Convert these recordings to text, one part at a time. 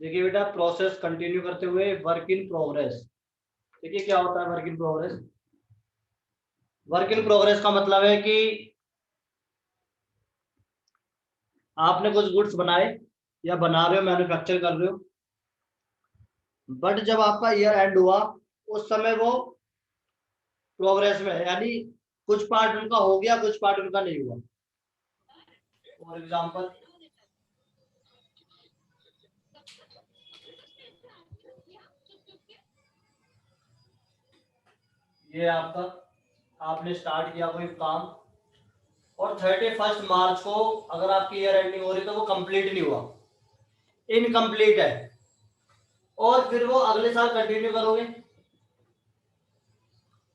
देखिए बेटा, process continue करते हुए वर्क इन प्रोग्रेस। देखिए क्या होता है work in progress. Work in progress का मतलब है कि आपने कुछ गुड्स बनाए या बना रहे हो, मैन्युफैक्चर कर रहे हो, बट जब आपका ईयर एंड हुआ उस समय वो प्रोग्रेस में है, यानी कुछ पार्ट उनका हो गया, कुछ पार्ट उनका नहीं हुआ। फॉर एग्जाम्पल, ये आपका, आपने स्टार्ट किया कोई काम और 31 मार्च को अगर आपकी ईयर एंडिंग हो रही तो वो कंप्लीट नहीं हुआ, इनकम्प्लीट है, और फिर वो अगले साल कंटिन्यू करोगे।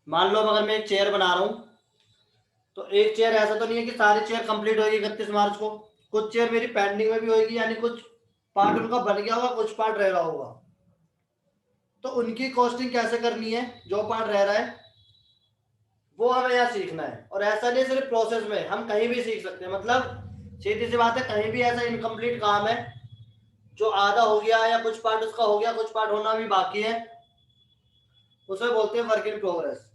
मान लो अगर मैं एक चेयर बना रहा हूं, तो एक चेयर ऐसा तो नहीं है कि सारी चेयर कंप्लीट होगी 31 मार्च को। कुछ चेयर मेरी पेंडिंग में भी होगी, यानी कुछ पार्ट उनका बन गया होगा, कुछ पार्ट रह रहा होगा। तो उनकी कॉस्टिंग कैसे करनी है, जो पार्ट रह रहा है वो हमें यहाँ सीखना है। और ऐसा नहीं सिर्फ प्रोसेस में, हम कहीं भी सीख सकते हैं। मतलब सीधी सी बात है, कहीं भी ऐसा इनकम्प्लीट काम है जो आधा हो गया या कुछ पार्ट उसका हो गया, कुछ पार्ट होना भी बाकी है, उसे बोलते हैं वर्क इन प्रोग्रेस।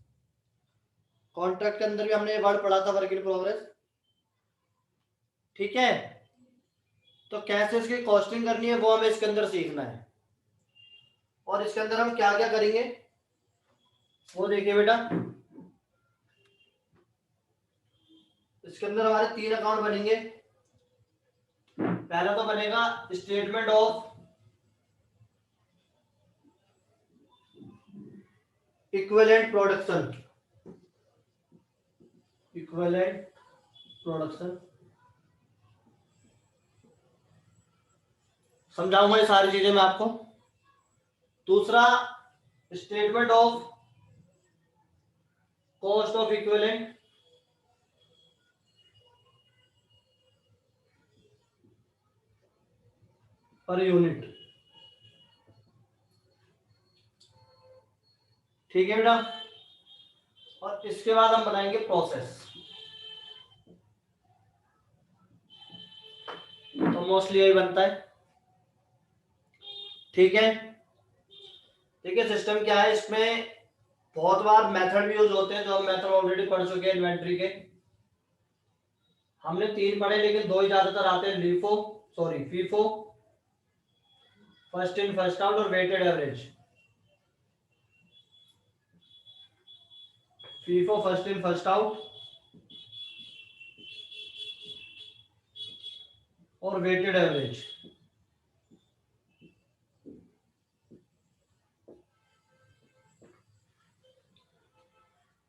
कॉन्ट्रैक्ट के अंदर भी हमने ये वर्ड पढ़ा था, वर्क इन प्रोग्रेस। ठीक है, तो कैसे इसकी कॉस्टिंग करनी है वो हमें इसके अंदर सीखना है। और इसके अंदर हम क्या क्या करेंगे वो देखिए बेटा। इसके अंदर हमारे 3 अकाउंट बनेंगे। पहला तो बनेगा statement of equivalent production. Equivalent production समझाऊंगा ये सारी चीजें मैं आपको। दूसरा, statement of cost of equivalent per unit. ठीक है बेटा, और इसके बाद हम बनाएंगे प्रोसेस। तो मोस्टली यही बनता है। ठीक है, ठीक है। सिस्टम क्या है, इसमें बहुत बार मेथड भी यूज होते हैं, जो हम मेथड ऑलरेडी पढ़ चुके हैं इन्वेंट्री के। हमने 3 पढ़े, लेकिन 2 ही ज्यादातर आते हैं, LIFO, sorry FIFO, first in first out और weighted average. FIFO, first in first out और वेटेड एवरेज।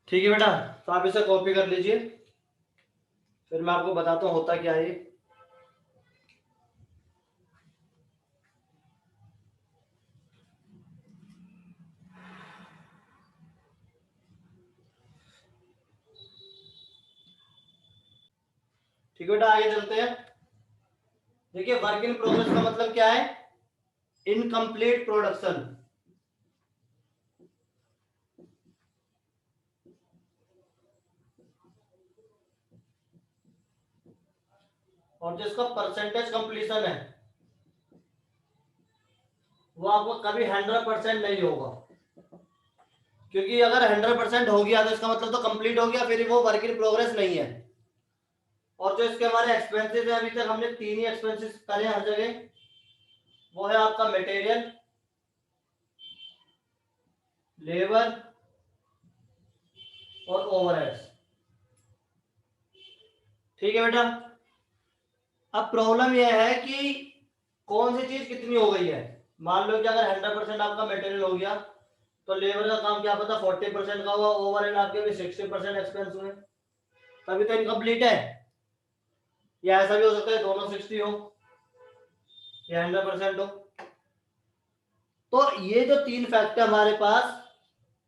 ठीक है बेटा, तो आप इसे कॉपी कर लीजिए, फिर मैं आपको बताता हूँ होता क्या है। ठीक है बेटा, आगे चलते हैं। देखिए वर्क इन प्रोग्रेस का मतलब क्या है, इनकम्प्लीट प्रोडक्शन। और जिसका परसेंटेज कंप्लीशन है वो आपको कभी 100% नहीं होगा, क्योंकि अगर 100% हो गया तो इसका मतलब तो कंप्लीट हो गया, फिर वो वर्क इन प्रोग्रेस नहीं है। और जो इसके हमारे एक्सपेंसेस है, अभी तक हमने 3 ही एक्सपेंसेस करे हर जगह। वो है आपका मटेरियल, लेबर और ओवरहेड्स। ठीक है बेटा, अब प्रॉब्लम यह है कि कौन सी चीज कितनी हो गई है। मान लो कि अगर 100% आपका मटेरियल हो गया, तो लेबर का काम क्या पता 40% का हुआ, ओवरहेड आपके भी 60% एक्सपेंस हुए, तभी तो इनकम्प्लीट है। या ऐसा भी हो सकता है दोनों 60 हो या 100% हो। तो ये जो 3 फैक्टर हमारे पास,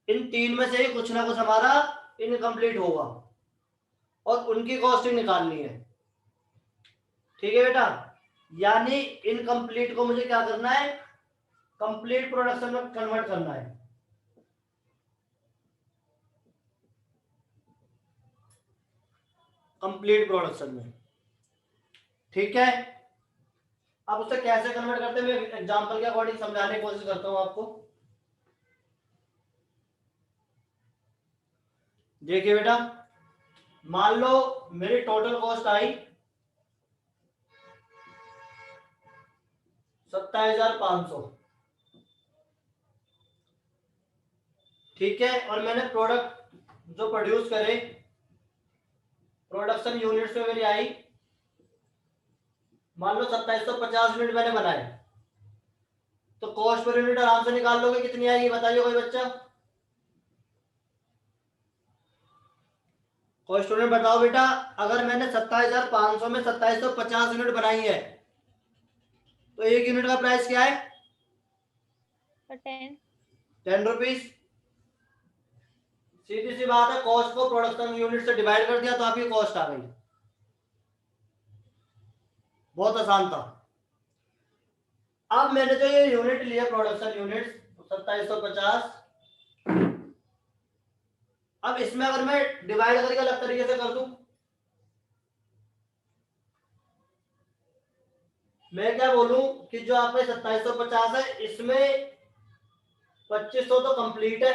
इन 3 में से कुछ ना कुछ हमारा इनकम्प्लीट होगा और उनकी कॉस्टिंग निकालनी है। ठीक है बेटा, यानी इनकम्प्लीट को मुझे क्या करना है, कंप्लीट प्रोडक्शन में कन्वर्ट करना है। कंप्लीट प्रोडक्शन में। ठीक है, अब उसे कैसे कन्वर्ट करते हैं मैं एग्जांपल के अकॉर्डिंग समझाने की कोशिश करता हूं आपको। देखिए बेटा, मान लो मेरी टोटल कॉस्ट आई 27,500, ठीक है, और मैंने प्रोडक्ट जो प्रोड्यूस करे प्रोडक्शन यूनिट्स में मेरी आई मान लो 2750 यूनिट मैंने बनाए, तो कॉस्ट पर यूनिट आराम से निकाल लोगे, कितनी आएगी बताइए कोई बच्चा? कोई स्टूडेंट बताओ बेटा, अगर मैंने 27,500 में 2750 यूनिट बनाई है तो एक यूनिट का प्राइस क्या है? 10 रुपीज। सीधी सी बात है, कॉस्ट को प्रोडक्शन यूनिट से डिवाइड कर दिया तो आपकी कॉस्ट आ गई। बहुत आसान था। अब मैंने जो ये यूनिट लिया प्रोडक्शन यूनिट 2750, अब इसमें अगर मैं डिवाइड करके अलग तरीके से कर दूं, मैं क्या बोलूं कि जो आपका 2750 है इसमें 2500 तो कंप्लीट है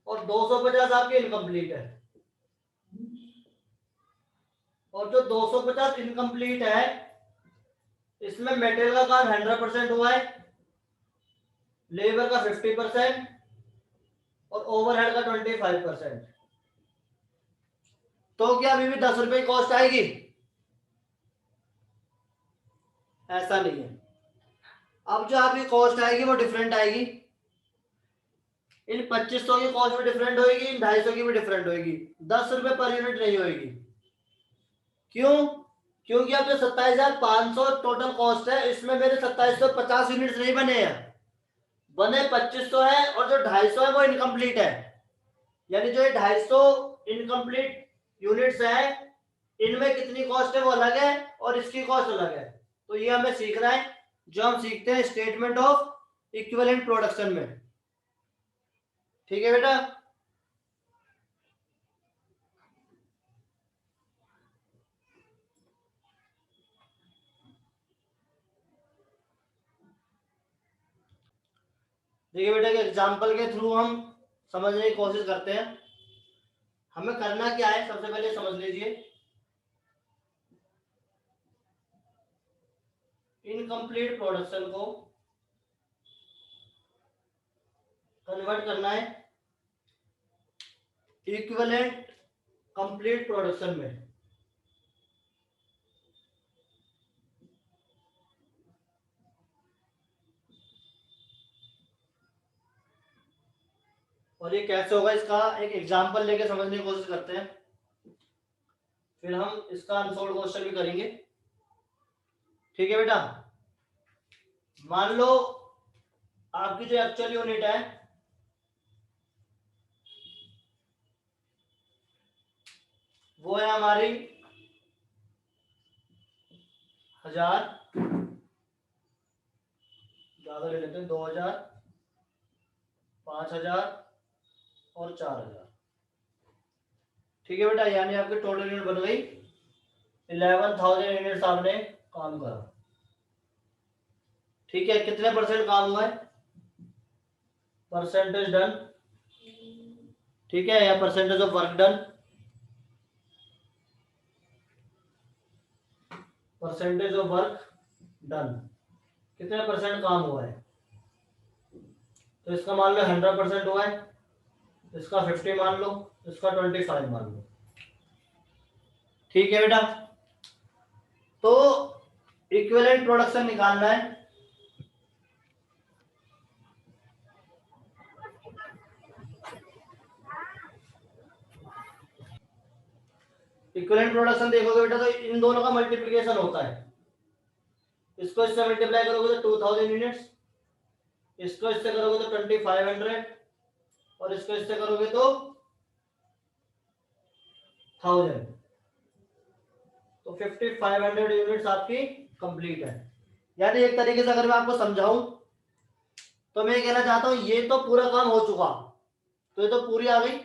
और 250 आपकी इनकम्प्लीट है, और जो 250 इनकम्प्लीट है इसमें मटेरियल का काम 100% हुआ है, लेबर का 50% और ओवरहेड का 25%। तो क्या अभी भी 10 रुपए की कॉस्ट आएगी? ऐसा नहीं है। अब जो आपकी कॉस्ट आएगी वो डिफरेंट आएगी। इन 2500 की कॉस्ट भी डिफरेंट होगी, इन 250 की भी डिफरेंट होगी, 10 रुपए पर यूनिट नहीं होगी। क्यों? क्योंकि अब जो 27,500 टोटल कॉस्ट है इसमें मेरे 2750 यूनिट्स नहीं बने हैं, बने 2500 है, और जो 250 है वो इनकम्प्लीट है। यानी जो ये 250 इनकम्प्लीट यूनिट्स है इनमें कितनी कॉस्ट है वो अलग है और इसकी कॉस्ट अलग है। तो ये हमें सीखना है जो हम सीखते हैं स्टेटमेंट ऑफ इक्विवेलेंट प्रोडक्शन में। ठीक है बेटा? देखिए बेटा, के एग्जांपल के थ्रू हम समझने की कोशिश करते हैं। हमें करना क्या है सबसे पहले समझ लीजिए। इनकम्प्लीट प्रोडक्शन को कन्वर्ट करना है इक्विवेलेंट कंप्लीट प्रोडक्शन में। और ये कैसे होगा इसका एक एग्जांपल लेके समझने की कोशिश करते हैं, फिर हम इसका अनसोल्ड क्वेश्चन भी करेंगे। ठीक है बेटा? मान लो आपकी जो एक्चुअल यूनिट है वो है हमारी 1000, ज्यादा ले लेते हैं 2000, 5000 और 4000। ठीक है बेटा? यानी आपकी टोटल यूनिट बन गई 11,000 यूनिट्स आपने काम करा। ठीक है? कितने परसेंट काम हुआ है? परसेंटेज डन, ठीक है, या percentage of work done, percentage of work done, कितने परसेंट काम हुआ है? तो इसका मान लो 100% हुआ है, इसका 50 मान लो, इसका 25 मान लो। ठीक है बेटा? तो इक्विवेलेंट प्रोडक्शन निकालना है। इक्विवेलेंट प्रोडक्शन देखोगे बेटा तो इन दोनों का मल्टीप्लिकेशन होता है। इसको इससे मल्टीप्लाई करोगे तो 2000 यूनिट्स, इसको इससे करोगे तो 2500, और इसको इससे करोगे तो 1000, तो 5500 यूनिट्स आपकी कंप्लीट है। यानी एक तरीके से अगर मैं आपको समझाऊं तो मैं कहना चाहता हूं ये तो पूरा काम हो चुका, तो ये तो पूरी आ गई,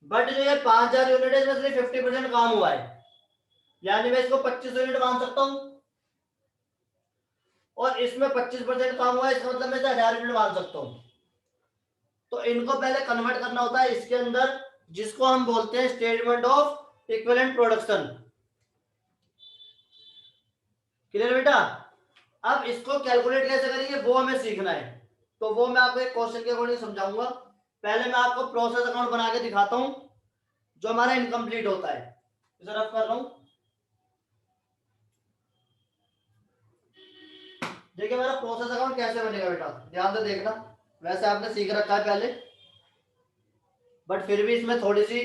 बट जो ये 5000 यूनिट है इसमें सिर्फ 50% काम हुआ है। यानी मैं इसको 25 यूनिट मान सकता हूं, और इसमें 25% काम हुआ है, इसका मतलब मैं इसे 1000 यूनिट मान सकता हूं। तो इनको पहले कन्वर्ट करना होता है इसके अंदर, जिसको हम बोलते हैं statement of equivalent production. Clear बेटा? अब इसको कैलकुलेट कैसे करेंगे वो हमें सीखना है, तो वो मैं आपको एक क्वेश्चन के अकॉर्डिंग समझाऊंगा। पहले मैं आपको प्रोसेस अकाउंट बना के दिखाता हूं जो हमारा इनकम्प्लीट होता है। इसे रफ कर रहा हूं। देखिए मेरा प्रोसेस अकाउंट कैसे बनेगा बेटा, ध्यान से देखना। वैसे आपने सीख रखा है पहले, बट फिर भी इसमें थोड़ी सी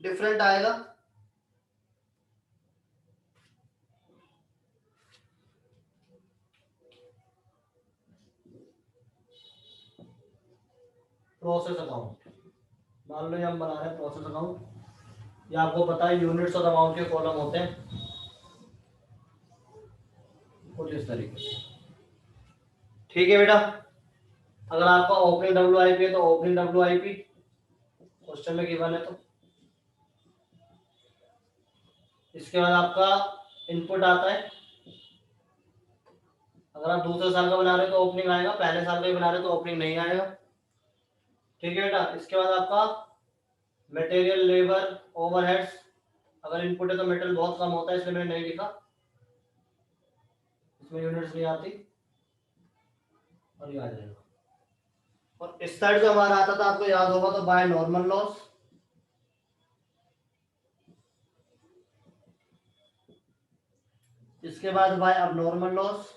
डिफरेंट आएगा। प्रोसेस अकाउंट, मान लो ये हम बना रहे हैं प्रोसेस अकाउंट। ये आपको पता है यूनिट्स और अमाउंट के कॉलम होते हैं कुछ इस तरीके से। ठीक है बेटा, अगर आपका ओपनिंग WIP है तो ओपनिंग WIP क्वेश्चन में गिवन है। तो इसके बाद आपका इनपुट आता है। अगर आप दूसरे साल का बना रहे हो तो ओपनिंग आएगा, पहले साल का ही बना रहे हो तो ओपनिंग नहीं आएगा। ठीक है बेटा, इसके बाद आपका मटेरियल, लेबर, ओवरहेड्स। अगर इनपुट है तो मटेरियल बहुत कम होता है इसलिए मैंने नहीं लिखा, इसमें यूनिट्स नहीं आती, और ये आ जाएगा। और इस साइड जो हमारा आता था आपको याद होगा तो बाय नॉर्मल लॉस। इसके बाद बाय अब नॉर्मल लॉस,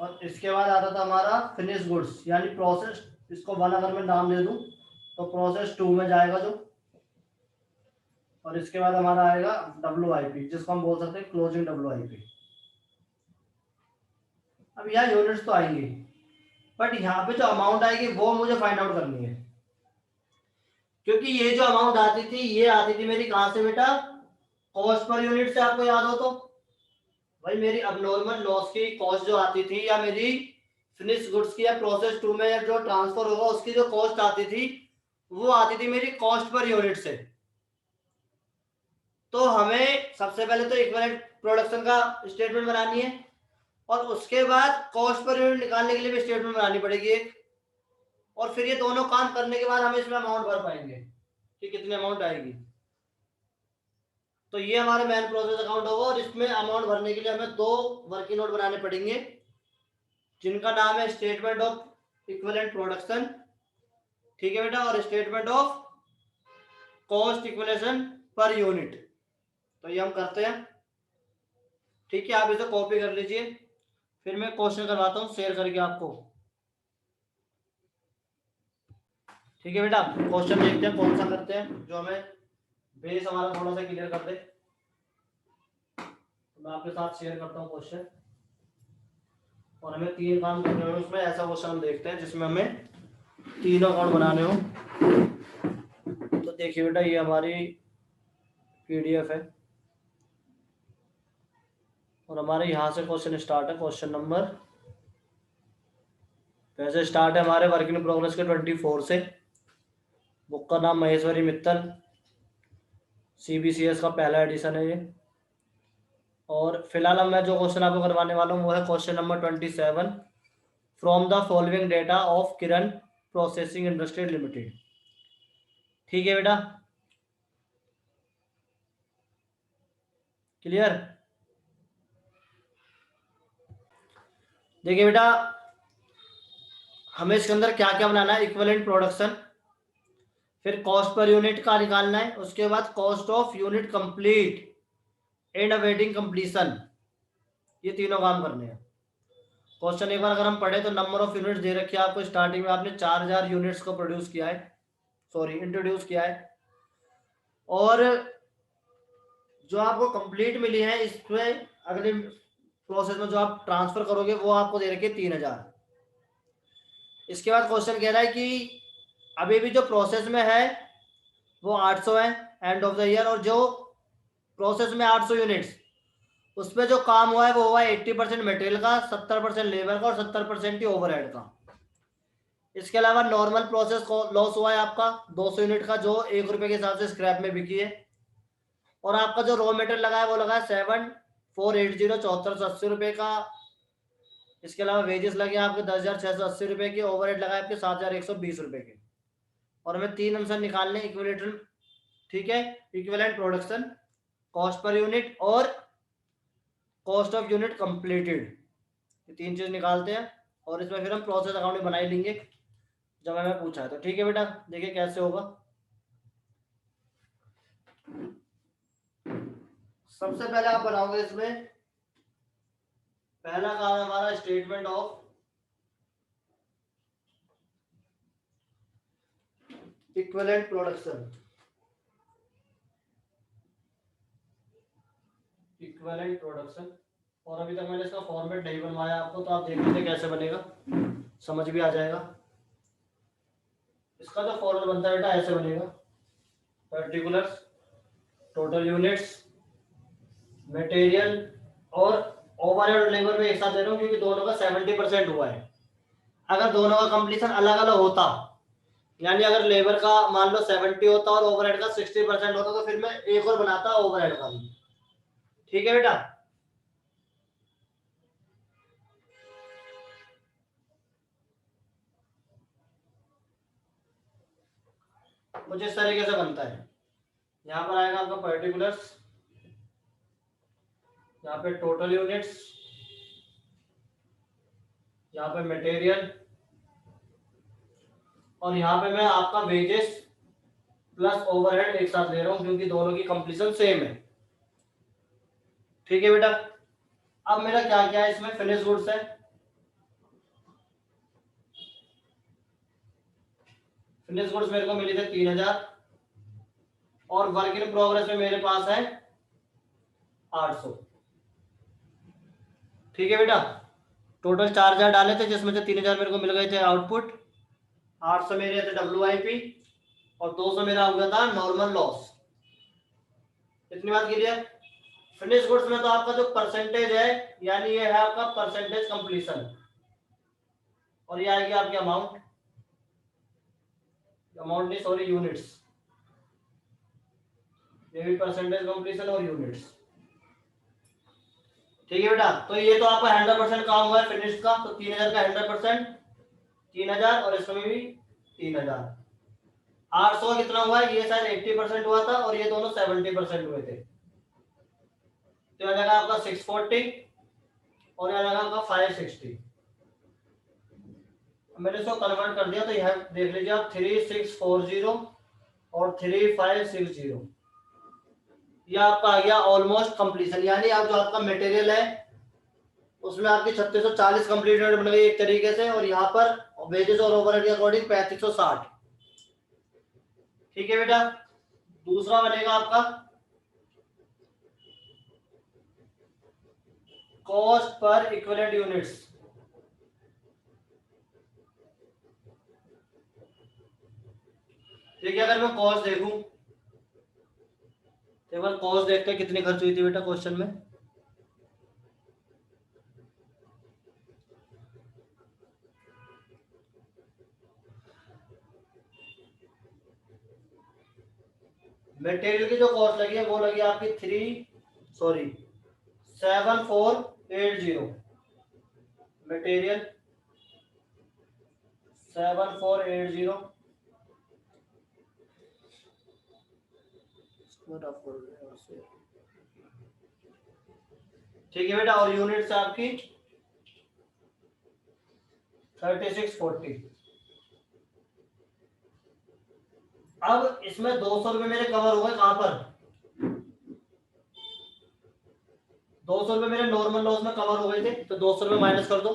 और इसके बाद आता था हमारा फिनिश गुड्स यानी प्रोसेस। इसको 1 अगर मैं नाम दे दूं तो प्रोसेस 2 में जाएगा जो। और इसके बाद हमारा आएगा WIP जिसको हम बोल सकते हैं क्लोजिंग WIP। अब यहाँ यूनिट्स तो आएंगी, बट यहाँ पे जो अमाउंट आएगी वो मुझे फाइंड आउट करनी है, क्योंकि ये जो अमाउंट आती थी ये आती थी मेरी कहां से बेटा, कॉस्ट पर यूनिट से। आपको याद हो तो भाई मेरी अबनॉर्मल लॉस की कॉस्ट जो आती थी, या मेरी फिनिश गुड्स की या प्रोसेस 2 में जो ट्रांसफर होगा उसकी जो कॉस्ट आती थी, वो आती थी मेरी कॉस्ट पर यूनिट से। तो हमें सबसे पहले तो इक्विवेलेंट प्रोडक्शन का स्टेटमेंट बनानी है, और उसके बाद कॉस्ट पर यूनिट निकालने के लिए भी स्टेटमेंट बनानी पड़ेगी एक। और फिर ये दोनों काम करने के बाद हम इसमें अमाउंट भर पाएंगे कि कितनी अमाउंट आएगी। तो ये हमारा मेन प्रोसेस अकाउंट होगा, और इसमें अमाउंट भरने के लिए हमें 2 वर्किंग नोट बनाने पड़ेंगे जिनका नाम है स्टेटमेंट ऑफ इक्विवेलेंट प्रोडक्शन। ठीक है बेटा, और statement of cost इक्विलेशन per unit. तो ये हम करते हैं। ठीक है, आप इसे कॉपी कर लीजिए, फिर मैं क्वेश्चन करवाता हूँ शेयर करके आपको। ठीक है बेटा, क्वेश्चन देखते हैं कौन सा करते हैं जो हमें बेस हमारा थोड़ा सा क्लियर कर दे। तो मैं आपके साथ शेयर करता हूँ क्वेश्चन, और हमें 3 काम करने होंगे उसमें। ऐसा क्वेश्चन हम देखते हैं जिसमें हमें 3 अकाउंट बनाने हो। तो देखिए बेटा, ये हमारी PDF है, और हमारे यहाँ से क्वेश्चन स्टार्ट है। क्वेश्चन नंबर वैसे स्टार्ट है हमारे वर्क इन प्रोग्रेस के 24 से। बुक का नाम महेश्वरी मित्तल, CBCS का पहला एडिशन है ये। और फिलहाल अब मैं जो क्वेश्चन आपको करवाने वाला हूँ वो है question number 27, from the following data of Kiran processing industry limited. ठीक है बेटा, क्लियर? देखिए बेटा, हमें इसके अंदर क्या क्या बनाना है, इक्विवेलेंट प्रोडक्शन, फिर कॉस्ट पर यूनिट का निकालना है, उसके बाद cost of unit complete and awaiting completion. ये तीनों काम करने हैं। क्वेश्चन एक बार अगर हम पढ़े तो नंबर ऑफ यूनिट्स दे रखी है आपको, स्टार्टिंग में आपने 4000 यूनिट्स को प्रोड्यूस किया है, सॉरी इंट्रोड्यूस किया है, और जो आपको कंप्लीट मिली है इसमें अगले प्रोसेस में जो आप ट्रांसफर करोगे वो आपको दे रखे 3000। इसके बाद क्वेश्चन कह रहा है कि अभी भी जो प्रोसेस में है वो 800 है एंड ऑफ द ईयर, और जो प्रोसेस में 800 यूनिट्स उसमें जो काम हुआ है वो हुआ है 80% मटेरियल का, 70% लेबर का, और 70% ही ओवरहेड का। इसके अलावा नॉर्मल प्रोसेस लॉस हुआ है आपका 200 यूनिट का, जो 1 रुपए के हिसाब से स्क्रैप में बिकी है। और आपका जो रॉ मेटेरियल लगा है वो लगा है 7480 7480 का। इसके अलावा वेजेस लगे आपके 10,680 रुपए के, ओवरहेड लगा है आपके 7,120 रुपए के। और हमें 3 आंसर निकालने इक्विलेटरल, ठीक है, equivalent production, cost per unit और कॉस्ट ऑफ यूनिट कंप्लीटेड, ये 3 चीज निकालते हैं। और इसमें फिर हम प्रोसेस अकाउंट बना ही लेंगे जब हमें पूछा है तो। ठीक है बेटा, देखिए कैसे होगा। सबसे पहले आप बनाओगे इसमें, पहला काम हमारा statement of equivalent production, equivalent production. और अभी तक मैंने इसका फॉर्मेट नहीं बनवाया आपको, तो आप देख लीजिए कैसे बनेगा, समझ भी आ जाएगा। इसका जो फॉर्मेट बनता है बेटा ऐसे बनेगा, पर्टिकुलर्स, टोटल यूनिट्स, मटेरियल और ओवरहेड और लेबर में एक साथ दे रहा हूँ क्योंकि दोनों का 70% हुआ है। अगर दोनों का कंप्लीशन अलग अलग होता, यानी अगर लेबर का मान लो 70 होता और ओवरहेड का 60% होता, तो फिर मैं एक और बनाता ओवरहेड का भी। ठीक है बेटा, कुछ इस तरीके से बनता है। यहाँ पर आएगा आपका पर्टिकुलर्स, यहाँ पे टोटल यूनिट्स, यहाँ पे मटेरियल, और यहाँ पे मैं आपका वेजेस प्लस ओवरहेड एक साथ ले रहा हूँ क्योंकि दोनों की कंप्लीशन सेम है। ठीक है बेटा, अब मेरा क्या क्या है इसमें, फिनिश गुड्स है, फिनिश गुड्स मेरे को मिली थे 3000, और वर्क इन प्रोग्रेस में मेरे पास है 800। ठीक है बेटा, टोटल 4000 डाले थे जिसमें से 3000 मेरे को मिल गए थे आउटपुट, 800 मेरे थे WIP, और 200 मेरा हो गया था नॉर्मल लॉस। इतनी बात क्लियर। फिनिश गुड्स में तो आपका जो परसेंटेज है, यानी ये है आपका परसेंटेज कंप्लीशन, और ये आएगी आपकी अमाउंट, अमाउंट नहीं सॉरी यूनिट्स, ये भी परसेंटेज कंप्लीशन और यूनिट्स। ठीक है बेटा, तो ये तो आपका 100% काम हुआ है फिनिश का, तो 3000 का 100% 3000, और इसमें भी 3000। 800 कितना हुआ है, ये शायद 80% हुआ था और ये दोनों 70% हुए थे, तो आ जाएगा आपका 640 और आ जाएगा आपका 560। मैंने इसको कन्वर्ट कर दिया, तो यह देख लीजिए आप 3640 और 3560, ये आपका आ गया ऑलमोस्ट कंप्लीशन, यानी आप जो आपका मटेरियल है उसमें आपकी 3640 कंप्लीटेड बन गई एक तरीके से, और यहाँ पर वेजेस और ओवरहेड के अकॉर्डिंग 3560। ठीक है बेटा, दूसरा बनेगा आपका कॉस्ट पर इक्विवेलेंट यूनिट्स। ठीक है, अगर मैं कॉस्ट देखूं, एक बार कॉस्ट देखते हैं कितनी खर्च हुई थी बेटा क्वेश्चन में। मटेरियल की जो कॉस्ट लगी है वो लगी आपकी 7480, मटेरियल 7480, ठीक है बेटा, और यूनिट्स आपकी 3640। अब इसमें 200 रुपए मेरे कवर हो गए कहां पर, 200 रुपए मेरे नॉर्मल लॉस में कवर हो गए थे, तो 200 रुपए माइनस कर दो,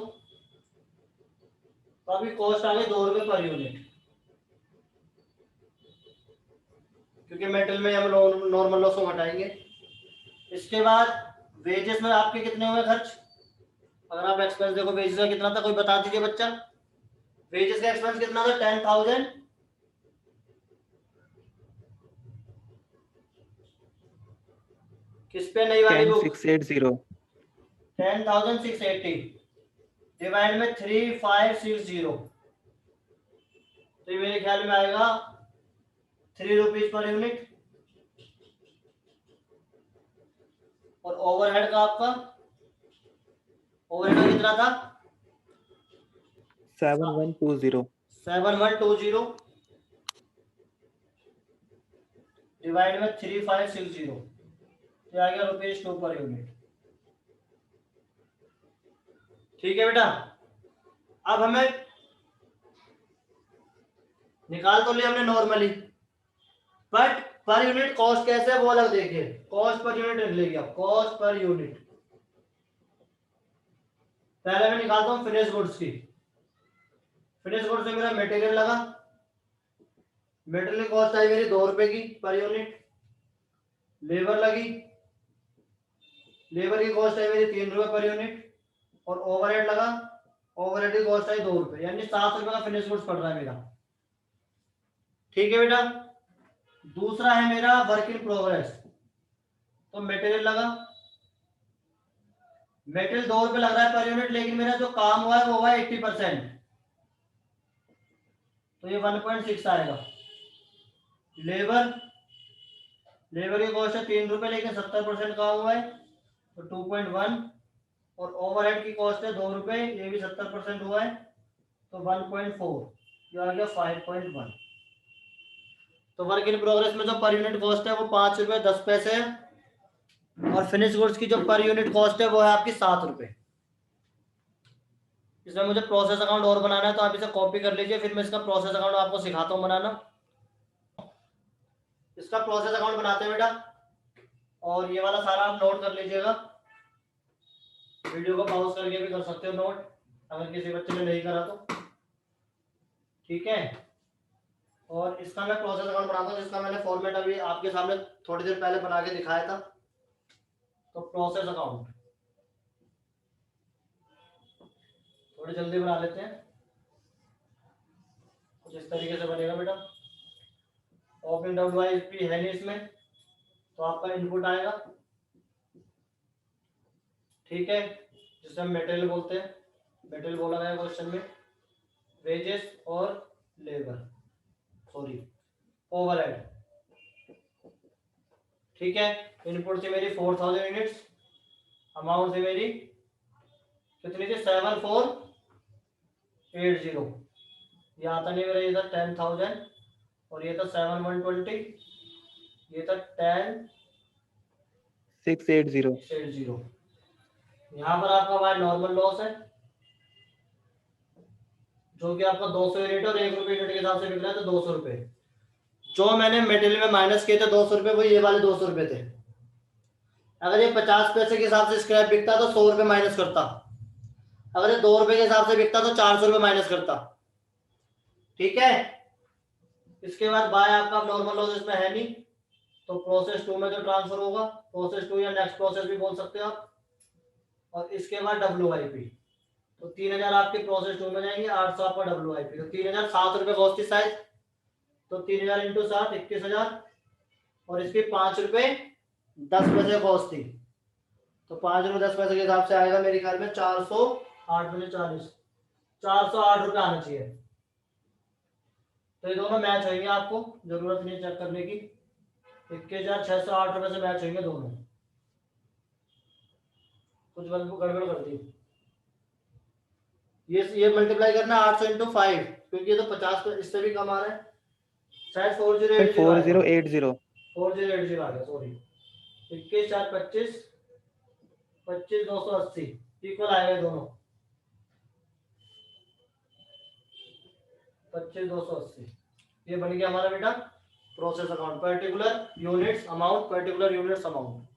तो अभी कॉस्ट आ गई 2 रुपए पर यूनिट, क्योंकि मेटल में हम नॉर्मल लॉस को घटाएंगे। इसके बाद वेजेस में आपके कितने हुए खर्च, अगर आप एक्सपेंस देखो वेजेस का कितना था, कोई बता दीजिए बच्चा, वेजेस का एक्सपेंस कितना था, 10,000, किस पे नई वाली बुक, 10680 10,680 डिवाइड में 3560, तो ये मेरे ख्याल में आएगा 3 रुपीज पर यूनिट। और ओवरहेड का आपका ओवरहेड कितना था 7120 डिवाइड में 3560 तो आ गया ₹2 पर यूनिट। ठीक है बेटा, अब हमें निकाल तो लिया हमने normally, but per unit cost कैसे है वो अलग देखिए। कॉस्ट पर यूनिट लिख लीजिए, कॉस्ट पर यूनिट। पहले मैं निकालता हूं फिनिश गुड्स की। फिनिश गुड्स में मेरा मटेरियल लगा, मटेरियल कॉस्ट आई मेरी ₹2 की पर यूनिट। लेबर लगी, लेबर की कॉस्ट आई मेरी ₹3 पर यूनिट। और ओवरहेड लगा, ओवरहेड की कॉस्ट आई ₹2, यानी ₹7 का फिनिश गुड्स पड़ रहा है मेरा। ठीक है बेटा, दूसरा है मेरा वर्क इन प्रोग्रेस। तो मटेरियल लगा, मटेरियल ₹2 लग रहा है पर यूनिट, लेकिन मेरा जो काम हुआ है वो हुआ है 80%, तो ये 1.6 आएगा। लेबर, लेबर की कॉस्ट है ₹3, लेकिन 70% काम हुआ है तो 2.1। और ओवरहेड की कॉस्ट है ₹2, ये भी 70% हुआ है तो 1.4, ये आ गया 5.1। तो वर्क इन प्रोग्रेस में जो पर यूनिट कॉस्ट है वो ₹5.10 है, और फिनिश गुड्स की जो पर यूनिट कॉस्ट है वो है आपकी ₹7। इसमें मुझे प्रोसेस अकाउंट और बनाना है, तो आप इसे कॉपी कर लीजिए, फिर मैं इसका प्रोसेस अकाउंट आपको सिखाता हूँ बनाना। इसका प्रोसेस अकाउंट बनाते हैं बेटा, और ये वाला सारा आप नोट कर लीजिएगा। वीडियो को पॉज करके भी कर सकते हो नोट, अगर किसी बच्चे ने नहीं करा तो। ठीक है, और इसका मैं प्रोसेस अकाउंट बनाता हूँ, जिसका मैंने फॉर्मेट अभी आपके सामने थोड़ी देर पहले बना के दिखाया था। तो प्रोसेस अकाउंट थोड़ी जल्दी बना लेते हैं, कुछ इस तरीके से बनेगा बेटा। ओपन WIP है नहीं इसमें, तो आपका इनपुट आएगा। ठीक है, जिसे हम मटेरियल बोलते हैं, मटेरियल बोला गया क्वेश्चन में। वेजेस और लेबर, सॉरी ओवरहेड। ठीक है, इनपुट थी मेरी 4000 यूनिट्स, अमाउंट थी मेरी कितनी थी 7480। ये आता नहीं मेरा, ये था 10,000, और ये था 7120, ये था 10680। यहाँ पर आपका वाई नॉर्मल लॉस है, जो कि आपका 200 यूनिट और ₹1 यूनिट के हिसाब से बिक रहा है, तो ₹200। जो मैंने मटेरियल में माइनस किए थे ₹200, वो ये वाले ₹200 थे। अगर ये 50 पैसे के हिसाब से स्क्रैप बिकता तो ₹100 माइनस करता, अगर ये ₹2 के हिसाब से बिकता तो ₹400 माइनस करता। ठीक है, इसके बाद बाय आपका नॉर्मल लॉस इसमें है नहीं, तो प्रोसेस 2 में जो ट्रांसफर होगा, प्रोसेस 2 या नेक्स्ट प्रोसेस भी बोल सकते हो आप। और इसके बाद WIP, तो 3000 आपके प्रोसेस 2 में जाएंगे, 800 आपका WIP, तो 3000 ₹7 कॉस्ट थी साइज, तो 3000 × 7 21,000, और इसके ₹5.10 कॉस्ट थी, तो ₹5.10 के हिसाब से आएगा मेरे ख्याल में 408 ₹408 आना चाहिए। तो ये दोनों मैच होंगे, आपको जरूरत नहीं चेक करने की, ₹21,608 से मैच होंगे दोनों। कुछ गड़बड़ कर दी, ये मल्टीप्लाई करना 800 × 5, क्योंकि ये तो 50 इससे भी कम आ रहा है, शायद 4080 आ गया, सॉरी। 21 4 25 25 280 इक्वल आएगा दोनों, 25 280। ये बन गया हमारा बेटा process account, particular units amount, particular units amount.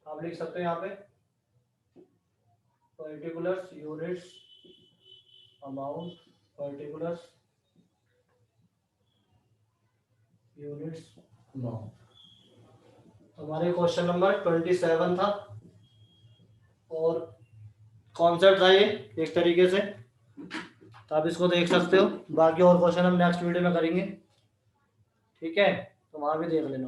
आप लिख सकते हो यहाँ पे particular units amount, particular units amount. हमारे क्वेश्चन नंबर 27 था, और कॉन्सेप्ट था ये एक तरीके से, तो आप इसको देख सकते हो। बाकी और क्वेश्चन हम नेक्स्ट वीडियो में करेंगे, ठीक है, तो वहां भी देख लेना।